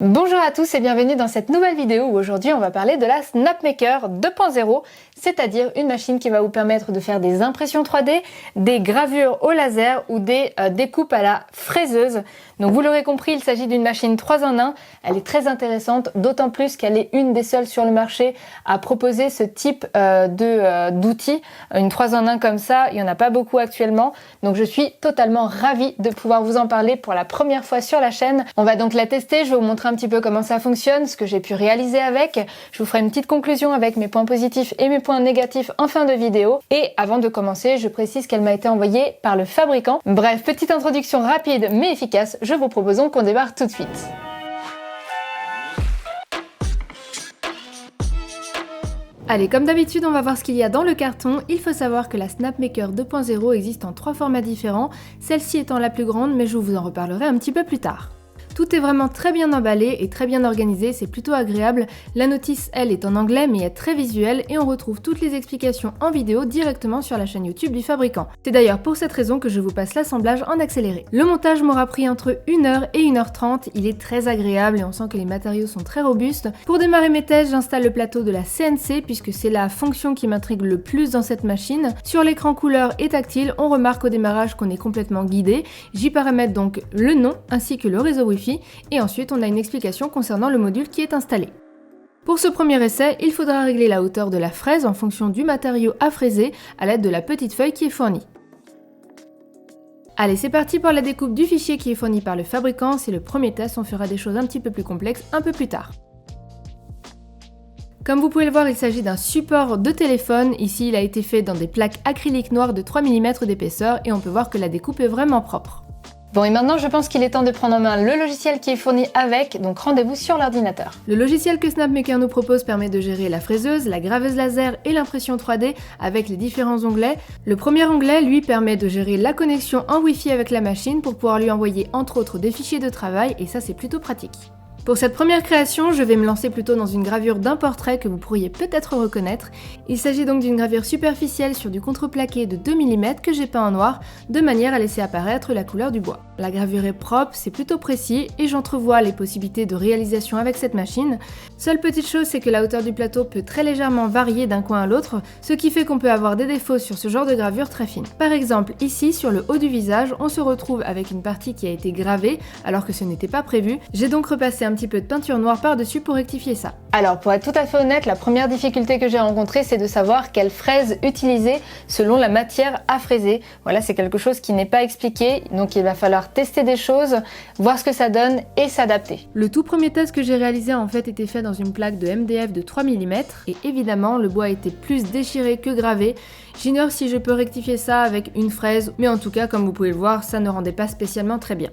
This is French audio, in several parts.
Bonjour à tous et bienvenue dans cette nouvelle vidéo où aujourd'hui on va parler de la Snapmaker 2.0, c'est-à-dire une machine qui va vous permettre de faire des impressions 3D, des gravures au laser ou des découpes à la fraiseuse. Donc vous l'aurez compris, il s'agit d'une machine 3 en 1, elle est très intéressante, d'autant plus qu'elle est une des seules sur le marché à proposer ce type d'outil. Une 3 en 1 comme ça, il n'y en a pas beaucoup actuellement, donc je suis totalement ravie de pouvoir vous en parler pour la première fois sur la chaîne. On va donc la tester, je vais vous montrer un petit peu comment ça fonctionne, ce que j'ai pu réaliser avec. Je vous ferai une petite conclusion avec mes points positifs et mes points négatifs en fin de vidéo. Et avant de commencer, je précise qu'elle m'a été envoyée par le fabricant. Bref, petite introduction rapide mais efficace, je vous propose qu'on démarre tout de suite. Allez, comme d'habitude, on va voir ce qu'il y a dans le carton. Il faut savoir que la Snapmaker 2.0 existe en 3 formats différents, celle-ci étant la plus grande, mais je vous en reparlerai un petit peu plus tard. Tout est vraiment très bien emballé et très bien organisé, c'est plutôt agréable. La notice, elle, est en anglais mais est très visuelle et on retrouve toutes les explications en vidéo directement sur la chaîne YouTube du fabricant. C'est d'ailleurs pour cette raison que je vous passe l'assemblage en accéléré. Le montage m'aura pris entre 1h et 1h30, il est très agréable et on sent que les matériaux sont très robustes. Pour démarrer mes tests, j'installe le plateau de la CNC puisque c'est la fonction qui m'intrigue le plus dans cette machine. Sur l'écran couleur et tactile, on remarque au démarrage qu'on est complètement guidé. J'y paramètre donc le nom ainsi que le réseau Wi-Fi. Et ensuite on a une explication concernant le module qui est installé. Pour ce premier essai, il faudra régler la hauteur de la fraise en fonction du matériau à fraiser à l'aide de la petite feuille qui est fournie. Allez, c'est parti pour la découpe du fichier qui est fourni par le fabricant. C'est le premier test, on fera des choses un petit peu plus complexes un peu plus tard. Comme vous pouvez le voir, il s'agit d'un support de téléphone. Ici, il a été fait dans des plaques acryliques noires de 3 mm d'épaisseur et on peut voir que la découpe est vraiment propre. Bon, et maintenant je pense qu'il est temps de prendre en main le logiciel qui est fourni avec, donc rendez-vous sur l'ordinateur. Le logiciel que Snapmaker nous propose permet de gérer la fraiseuse, la graveuse laser et l'impression 3D avec les différents onglets. Le premier onglet, lui, permet de gérer la connexion en Wi-Fi avec la machine pour pouvoir lui envoyer entre autres des fichiers de travail et ça c'est plutôt pratique. Pour cette première création, je vais me lancer plutôt dans une gravure d'un portrait que vous pourriez peut-être reconnaître. Il s'agit donc d'une gravure superficielle sur du contreplaqué de 2 mm que j'ai peint en noir, de manière à laisser apparaître la couleur du bois. La gravure est propre, c'est plutôt précis et j'entrevois les possibilités de réalisation avec cette machine. Seule petite chose, c'est que la hauteur du plateau peut très légèrement varier d'un coin à l'autre, ce qui fait qu'on peut avoir des défauts sur ce genre de gravure très fine. Par exemple, ici, sur le haut du visage, on se retrouve avec une partie qui a été gravée alors que ce n'était pas prévu. J'ai donc repassé un petit peu de peinture noire par-dessus pour rectifier ça. Alors pour être tout à fait honnête, la première difficulté que j'ai rencontrée, c'est de savoir quelle fraise utiliser selon la matière à fraiser. Voilà, c'est quelque chose qui n'est pas expliqué, donc il va falloir tester des choses, voir ce que ça donne et s'adapter. Le tout premier test que j'ai réalisé en fait était fait dans une plaque de MDF de 3 mm et évidemment le bois était plus déchiré que gravé. J'ignore si je peux rectifier ça avec une fraise, mais en tout cas comme vous pouvez le voir, ça ne rendait pas spécialement très bien.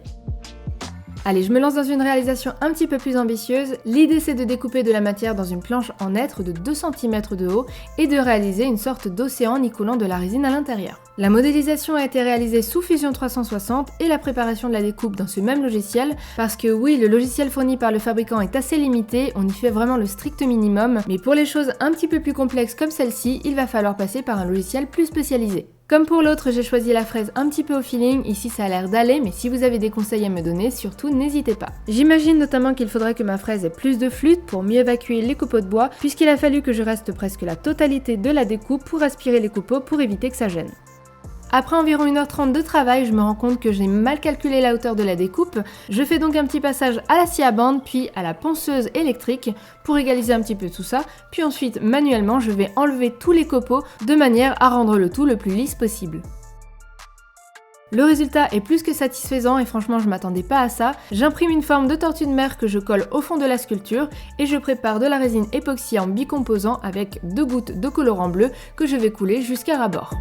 Allez, je me lance dans une réalisation un petit peu plus ambitieuse. L'idée c'est de découper de la matière dans une planche en hêtre de 2 cm de haut et de réaliser une sorte d'océan y coulant de la résine à l'intérieur. La modélisation a été réalisée sous Fusion 360 et la préparation de la découpe dans ce même logiciel parce que oui, le logiciel fourni par le fabricant est assez limité, on y fait vraiment le strict minimum, mais pour les choses un petit peu plus complexes comme celle-ci, il va falloir passer par un logiciel plus spécialisé. Comme pour l'autre, j'ai choisi la fraise un petit peu au feeling, ici ça a l'air d'aller, mais si vous avez des conseils à me donner, surtout n'hésitez pas. J'imagine notamment qu'il faudrait que ma fraise ait plus de flûte pour mieux évacuer les copeaux de bois, puisqu'il a fallu que je reste presque la totalité de la découpe pour aspirer les copeaux pour éviter que ça gêne. Après environ 1h30 de travail, je me rends compte que j'ai mal calculé la hauteur de la découpe. Je fais donc un petit passage à la scie à bande, puis à la ponceuse électrique pour égaliser un petit peu tout ça. Puis ensuite, manuellement, je vais enlever tous les copeaux de manière à rendre le tout le plus lisse possible. Le résultat est plus que satisfaisant et franchement je m'attendais pas à ça. J'imprime une forme de tortue de mer que je colle au fond de la sculpture et je prépare de la résine époxy en bicomposant avec 2 gouttes de colorant bleu que je vais couler jusqu'à ras-bord.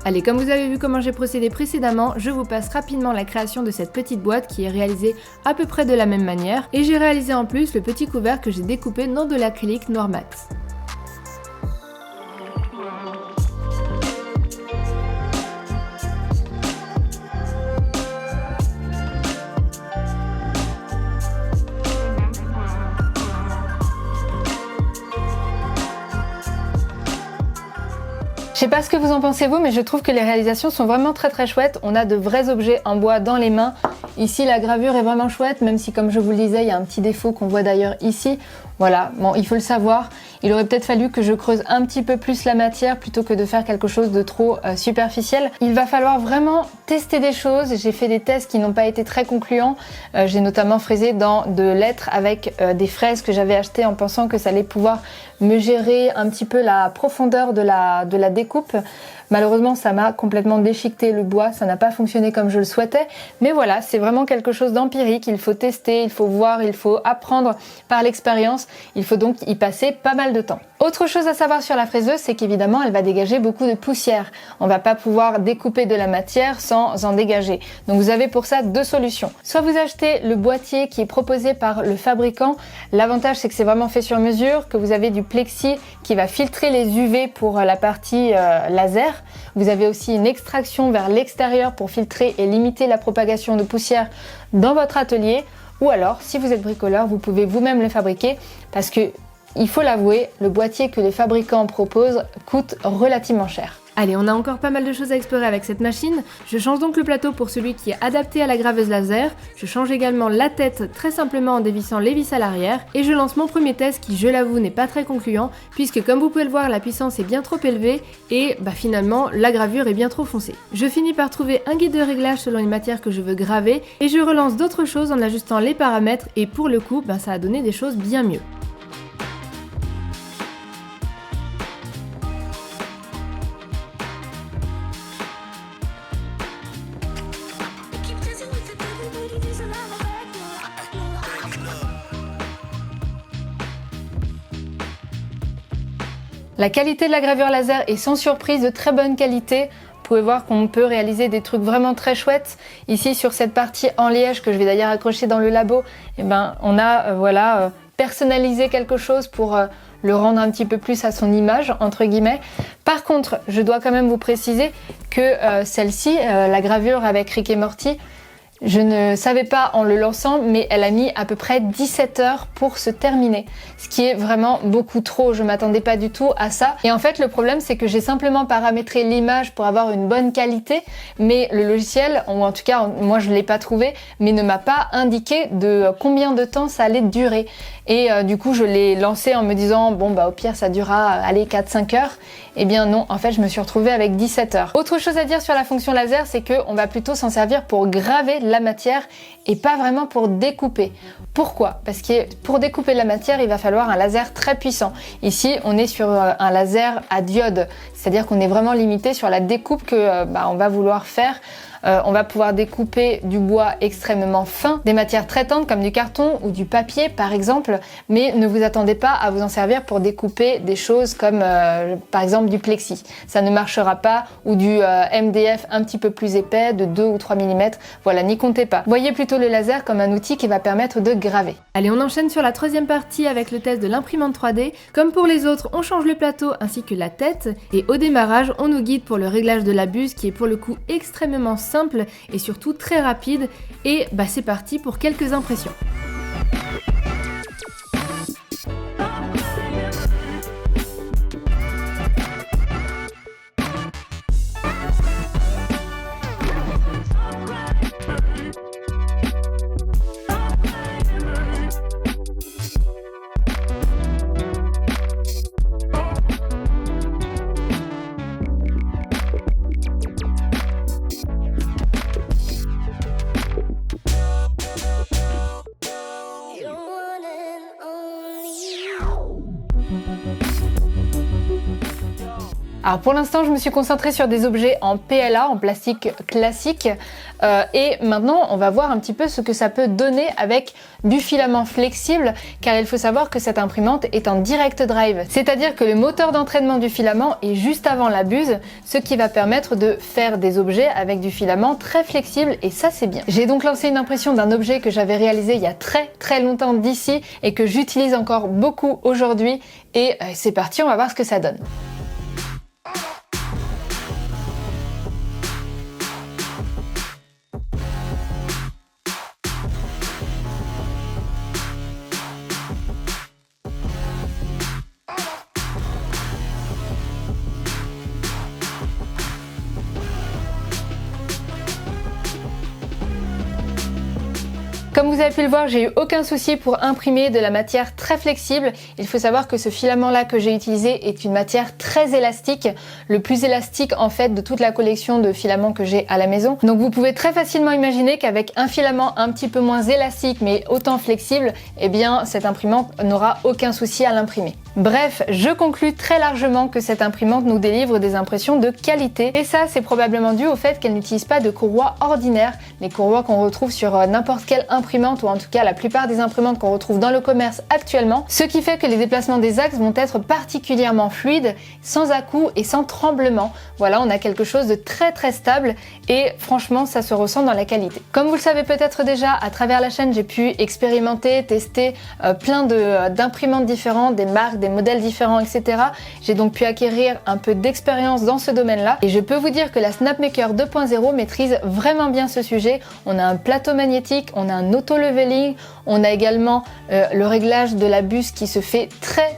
Allez, comme vous avez vu comment j'ai procédé précédemment, je vous passe rapidement la création de cette petite boîte qui est réalisée à peu près de la même manière et j'ai réalisé en plus le petit couvert que j'ai découpé dans de l'acrylique noir mat. Je sais pas ce que vous en pensez vous, mais je trouve que les réalisations sont vraiment très chouettes. On a de vrais objets en bois dans les mains. Ici, la gravure est vraiment chouette, même si, comme je vous le disais, il y a un petit défaut qu'on voit d'ailleurs ici. Voilà, bon, il faut le savoir. Il aurait peut-être fallu que je creuse un petit peu plus la matière plutôt que de faire quelque chose de trop superficiel. Il va falloir vraiment tester des choses. J'ai fait des tests qui n'ont pas été très concluants. J'ai notamment fraisé dans de l'hêtre avec des fraises que j'avais achetées en pensant que ça allait pouvoir me gérer un petit peu la profondeur de la découpe. Malheureusement, ça m'a complètement déchiqueté le bois, ça n'a pas fonctionné comme je le souhaitais. Mais voilà, c'est vraiment quelque chose d'empirique, il faut tester, il faut voir, il faut apprendre par l'expérience. Il faut donc y passer pas mal de temps. Autre chose à savoir sur la fraiseuse, c'est qu'évidemment, elle va dégager beaucoup de poussière. On va pas pouvoir découper de la matière sans en dégager. Donc vous avez pour ça deux solutions. Soit vous achetez le boîtier qui est proposé par le fabricant. L'avantage, c'est que c'est vraiment fait sur mesure, que vous avez du plexi qui va filtrer les UV pour la partie laser. Vous avez aussi une extraction vers l'extérieur pour filtrer et limiter la propagation de poussière dans votre atelier. Ou alors, si vous êtes bricoleur, vous pouvez vous-même le fabriquer parce que, il faut l'avouer, le boîtier que les fabricants proposent coûte relativement cher. Allez, on a encore pas mal de choses à explorer avec cette machine. Je change donc le plateau pour celui qui est adapté à la graveuse laser. Je change également la tête très simplement en dévissant les vis à l'arrière. Et je lance mon premier test qui, je l'avoue, n'est pas très concluant puisque comme vous pouvez le voir, la puissance est bien trop élevée et finalement la gravure est bien trop foncée. Je finis par trouver un guide de réglage selon les matières que je veux graver et je relance d'autres choses en ajustant les paramètres et pour le coup, ça a donné des choses bien mieux. La qualité de la gravure laser est sans surprise de très bonne qualité. Vous pouvez voir qu'on peut réaliser des trucs vraiment très chouettes. Ici sur cette partie en liège que je vais d'ailleurs accrocher dans le labo, on a personnalisé quelque chose pour le rendre un petit peu plus à son image entre guillemets. Par contre, je dois quand même vous préciser que celle-ci, la gravure avec Rick et Morty, je ne savais pas en le lançant, mais elle a mis à peu près 17 heures pour se terminer. Ce qui est vraiment beaucoup trop, je m'attendais pas du tout à ça. Et en fait, le problème, c'est que j'ai simplement paramétré l'image pour avoir une bonne qualité, mais le logiciel, ou en tout cas, moi je l'ai pas trouvé, mais ne m'a pas indiqué de combien de temps ça allait durer. Et du coup, je l'ai lancé en me disant, au pire, ça durera, allez, 4-5 heures. Eh bien non, en fait, je me suis retrouvée avec 17 heures. Autre chose à dire sur la fonction laser, c'est qu'on va plutôt s'en servir pour graver la matière et pas vraiment pour découper. Pourquoi ? Parce que pour découper la matière, il va falloir un laser très puissant. Ici, on est sur un laser à diode, c'est-à-dire qu'on est vraiment limité sur la découpe que on va vouloir faire. On va pouvoir découper du bois extrêmement fin, des matières très tendres comme du carton ou du papier par exemple, mais ne vous attendez pas à vous en servir pour découper des choses comme par exemple du plexi. Ça ne marchera pas, ou du MDF un petit peu plus épais de 2 ou 3 mm. Voilà, n'y comptez pas. Voyez plutôt le laser comme un outil qui va permettre de graver. Allez, on enchaîne sur la troisième partie avec le test de l'imprimante 3D. Comme pour les autres, on change le plateau ainsi que la tête et au démarrage, on nous guide pour le réglage de la buse qui est pour le coup extrêmement simple et surtout très rapide. Et c'est parti pour quelques impressions. Alors pour l'instant, je me suis concentrée sur des objets en PLA, en plastique classique. Et maintenant, on va voir un petit peu ce que ça peut donner avec du filament flexible, car il faut savoir que cette imprimante est en direct drive. C'est-à-dire que le moteur d'entraînement du filament est juste avant la buse, ce qui va permettre de faire des objets avec du filament très flexible, et ça c'est bien. J'ai donc lancé une impression d'un objet que j'avais réalisé il y a très longtemps d'ici, et que j'utilise encore beaucoup aujourd'hui. Et c'est parti, on va voir ce que ça donne. Comme vous avez pu le voir, j'ai eu aucun souci pour imprimer de la matière très flexible. Il faut savoir que ce filament là que j'ai utilisé est une matière très élastique, le plus élastique en fait de toute la collection de filaments que j'ai à la maison. Donc vous pouvez très facilement imaginer qu'avec un filament un petit peu moins élastique mais autant flexible, eh bien cette imprimante n'aura aucun souci à l'imprimer. Bref, je conclus très largement que cette imprimante nous délivre des impressions de qualité et ça c'est probablement dû au fait qu'elle n'utilise pas de courroies ordinaires, les courroies qu'on retrouve sur n'importe quelle imprimante ou en tout cas la plupart des imprimantes qu'on retrouve dans le commerce actuellement, ce qui fait que les déplacements des axes vont être particulièrement fluides, sans à-coups et sans tremblement. Voilà, on a quelque chose de très stable et franchement ça se ressent dans la qualité. Comme vous le savez peut-être déjà, à travers la chaîne j'ai pu expérimenter, tester plein d'imprimantes différentes, des marques, des modèles différents, etc. J'ai donc pu acquérir un peu d'expérience dans ce domaine-là et je peux vous dire que la Snapmaker 2.0 maîtrise vraiment bien ce sujet. On a un plateau magnétique, on a un auto-leveling, on a également le réglage de la buse qui se fait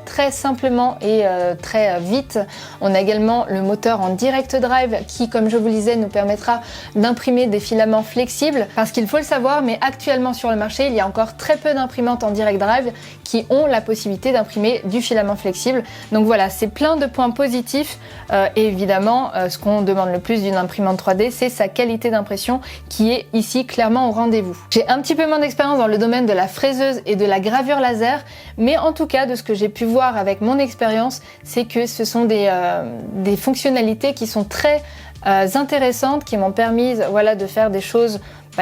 très simplement et très vite. On a également le moteur en direct drive qui, comme je vous le disais, nous permettra d'imprimer des filaments flexibles parce qu'il faut le savoir, mais actuellement sur le marché, il y a encore très peu d'imprimantes en direct drive qui ont la possibilité d'imprimer du filament flexible. Donc voilà, c'est plein de points positifs et évidemment, ce qu'on demande le plus d'une imprimante 3D, c'est sa qualité d'impression qui est ici clairement au rendez-vous. J'ai un petit peu moins d'expérience dans le domaine de la fraiseuse et de la gravure laser, mais en tout cas, de ce que j'ai pu voir avec mon expérience, c'est que ce sont des fonctionnalités qui sont très intéressantes, qui m'ont permis de faire des choses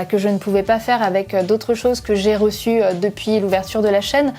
que je ne pouvais pas faire avec d'autres choses que j'ai reçues depuis l'ouverture de la chaîne.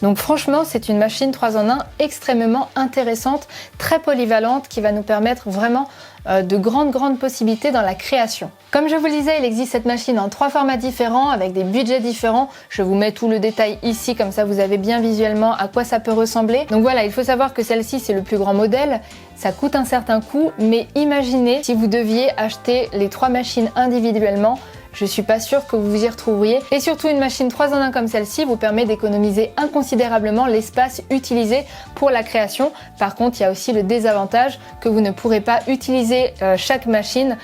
Donc franchement, c'est une machine 3 en 1 extrêmement intéressante, très polyvalente, qui va nous permettre vraiment de grandes possibilités dans la création. Comme je vous le disais, il existe cette machine en 3 formats différents, avec des budgets différents. Je vous mets tout le détail ici, comme ça vous avez bien visuellement à quoi ça peut ressembler. Donc voilà, il faut savoir que celle-ci c'est le plus grand modèle, ça coûte un certain coût, mais imaginez si vous deviez acheter les 3 machines individuellement, je suis pas sûre que vous vous y retrouveriez. Et surtout, une machine 3 en 1 comme celle-ci vous permet d'économiser inconsidérablement l'espace utilisé pour la création. Par contre, il y a aussi le désavantage que vous ne pourrez pas utiliser chaque machine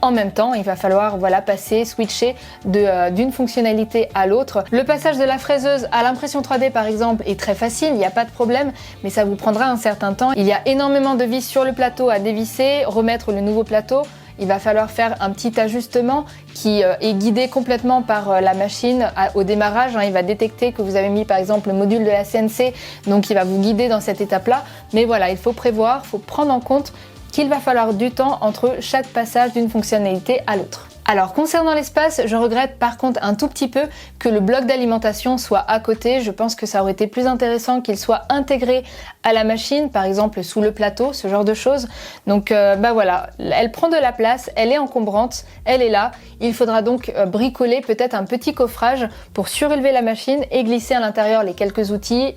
en même temps. Il va falloir passer, switcher d'une fonctionnalité à l'autre. Le passage de la fraiseuse à l'impression 3D par exemple est très facile, il n'y a pas de problème, mais ça vous prendra un certain temps. Il y a énormément de vis sur le plateau à dévisser, remettre le nouveau plateau. Il va falloir faire un petit ajustement qui est guidé complètement par la machine au démarrage. Il va détecter que vous avez mis par exemple le module de la CNC, donc il va vous guider dans cette étape-là. Mais voilà, il faut prévoir, il faut prendre en compte qu'il va falloir du temps entre chaque passage d'une fonctionnalité à l'autre. Alors concernant l'espace, je regrette par contre un tout petit peu que le bloc d'alimentation soit à côté. Je pense que ça aurait été plus intéressant qu'il soit intégré à la machine, par exemple sous le plateau, ce genre de choses. Donc voilà, elle prend de la place, elle est encombrante, elle est là. Il faudra donc bricoler peut-être un petit coffrage pour surélever la machine et glisser à l'intérieur les quelques outils,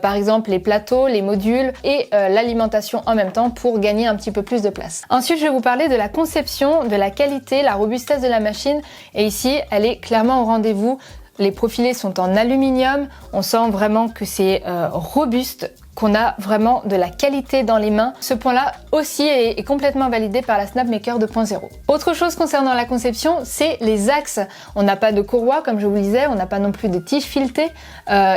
par exemple les plateaux, les modules et l'alimentation en même temps pour gagner un petit peu plus de place. Ensuite, je vais vous parler de la conception, de la qualité, la robustesse de la machine et ici elle est clairement au rendez-vous. Les profilés sont en aluminium, on sent vraiment que c'est robuste, qu'on a vraiment de la qualité dans les mains. Ce point-là aussi est complètement validé par la Snapmaker 2.0. Autre chose concernant la conception, c'est les axes. On n'a pas de courroie, comme je vous le disais, on n'a pas non plus de tiges filetées.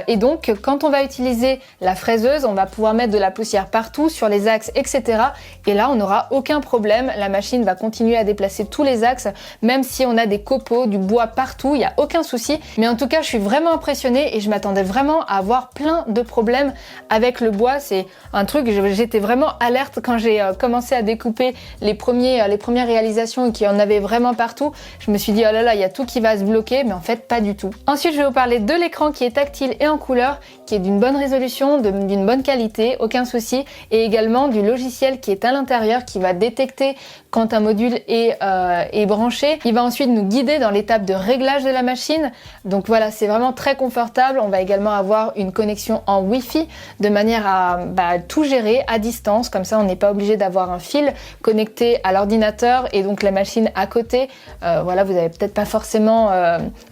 Et donc, quand on va utiliser la fraiseuse, on va pouvoir mettre de la poussière partout, sur les axes, etc. Et là, on n'aura aucun problème. La machine va continuer à déplacer tous les axes, même si on a des copeaux, du bois partout, il n'y a aucun souci. Mais en tout cas, je suis vraiment impressionnée et je m'attendais vraiment à avoir plein de problèmes avec le bois. C'est un truc, j'étais vraiment alerte quand j'ai commencé à découper les premières réalisations et qu'il y en avait vraiment partout. Je me suis dit, oh là là, il y a tout qui va se bloquer, mais en fait, pas du tout. Ensuite, je vais vous parler de l'écran qui est tactile et en couleur, qui est d'une bonne résolution, d'une bonne qualité, aucun souci, et également du logiciel qui est à l'intérieur, qui va détecter quand un module est branché. Il va ensuite nous guider dans l'étape de réglage de la machine. Donc voilà, c'est vraiment très confortable. On va également avoir une connexion en Wi-Fi de manière manière à tout gérer à distance, comme ça on n'est pas obligé d'avoir un fil connecté à l'ordinateur et donc la machine à côté. Voilà, vous n'avez peut-être pas forcément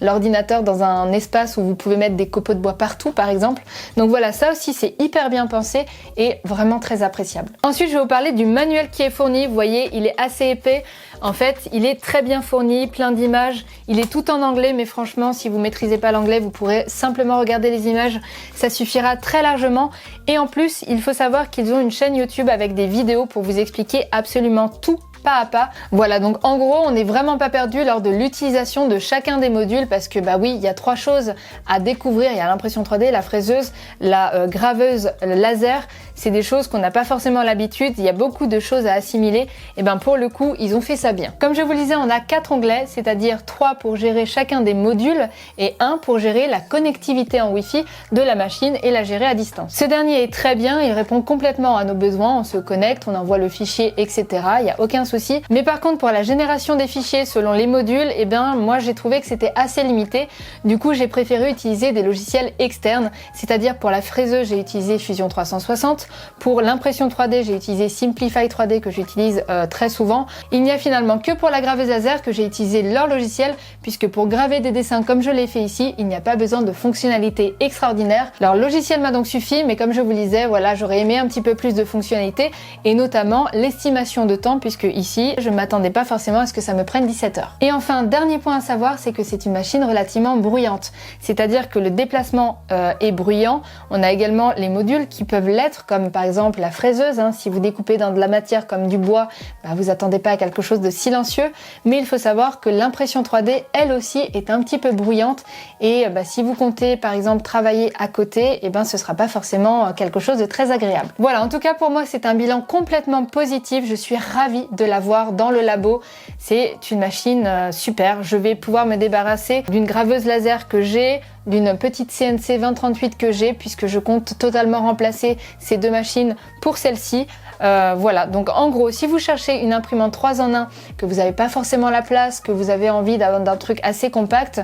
l'ordinateur dans un espace où vous pouvez mettre des copeaux de bois partout par exemple. Donc voilà, ça aussi c'est hyper bien pensé et vraiment très appréciable. Ensuite je vais vous parler du manuel qui est fourni. Vous voyez, il est assez épais. En fait, il est très bien fourni, plein d'images. Il est tout en anglais, mais franchement, si vous maîtrisez pas l'anglais, vous pourrez simplement regarder les images. Ça suffira très largement. Et en plus, il faut savoir qu'ils ont une chaîne YouTube avec des vidéos pour vous expliquer absolument tout pas à pas. Voilà, donc en gros, on n'est vraiment pas perdu lors de l'utilisation de chacun des modules parce que bah oui, il y a 3 choses à découvrir. Il y a l'impression 3D, la fraiseuse, la graveuse laser. C'est des choses qu'on n'a pas forcément l'habitude. Il y a beaucoup de choses à assimiler. Et ben pour le coup, ils ont fait ça bien. Comme je vous le disais, on a 4 onglets, c'est-à-dire 3 pour gérer chacun des modules et 1 pour gérer la connectivité en Wi-Fi de la machine et la gérer à distance. Ce dernier est très bien, il répond complètement à nos besoins. On se connecte, on envoie le fichier, etc. Il n'y a aucun souci. Mais par contre, pour la génération des fichiers selon les modules, eh bien moi j'ai trouvé que c'était assez limité. Du coup, j'ai préféré utiliser des logiciels externes, c'est-à-dire pour la fraiseuse, j'ai utilisé Fusion 360. Pour l'impression 3D, j'ai utilisé Simplify 3D que j'utilise très souvent. Il n'y a finalement que pour la graveuse laser que j'ai utilisé leur logiciel, puisque pour graver des dessins comme je l'ai fait ici, il n'y a pas besoin de fonctionnalités extraordinaires. Leur logiciel m'a donc suffi, mais comme je vous le disais, voilà, j'aurais aimé un petit peu plus de fonctionnalités, et notamment l'estimation de temps, puisque ici, je ne m'attendais pas forcément à ce que ça me prenne 17 heures. Et enfin, dernier point à savoir, c'est que c'est une machine relativement bruyante, c'est-à-dire que le déplacement est bruyant. On a également les modules qui peuvent l'être, comme par exemple la fraiseuse, hein. Si vous découpez dans de la matière comme du bois, vous attendez pas à quelque chose de silencieux, mais il faut savoir que l'impression 3D, elle aussi, est un petit peu bruyante, et si vous comptez par exemple travailler à côté, ce sera pas forcément quelque chose de très agréable. Voilà, en tout cas pour moi c'est un bilan complètement positif, je suis ravie de l'avoir dans le labo, c'est une machine super. Je vais pouvoir me débarrasser d'une graveuse laser que j'ai, d'une petite CNC 2038 que j'ai, puisque je compte totalement remplacer ces 2 machines pour celle-ci. Voilà, donc en gros, si vous cherchez une imprimante 3 en 1, que vous n'avez pas forcément la place, que vous avez envie d'un truc assez compact,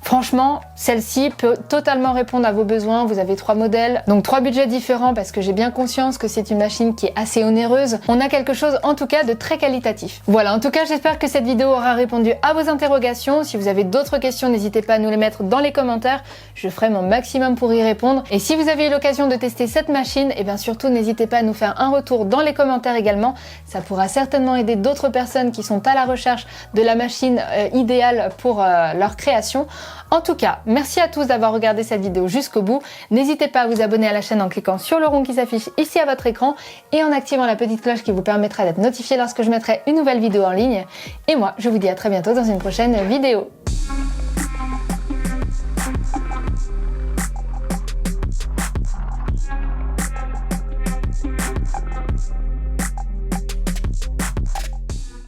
franchement, celle-ci peut totalement répondre à vos besoins. Vous avez 3 modèles, donc 3 budgets différents parce que j'ai bien conscience que c'est une machine qui est assez onéreuse. On a quelque chose en tout cas de très qualitatif. Voilà, en tout cas j'espère que cette vidéo aura répondu à vos interrogations. Si vous avez d'autres questions, n'hésitez pas à nous les mettre dans les commentaires. Je ferai mon maximum pour y répondre. Et si vous avez eu l'occasion de tester cette machine, et bien surtout n'hésitez pas à nous faire un retour dans les commentaires également. Ça pourra certainement aider d'autres personnes qui sont à la recherche de la machine idéale pour leur création. En tout cas, merci à tous d'avoir regardé cette vidéo jusqu'au bout. N'hésitez pas à vous abonner à la chaîne en cliquant sur le rond qui s'affiche ici à votre écran et en activant la petite cloche qui vous permettra d'être notifié lorsque je mettrai une nouvelle vidéo en ligne. Et moi, je vous dis à très bientôt dans une prochaine vidéo.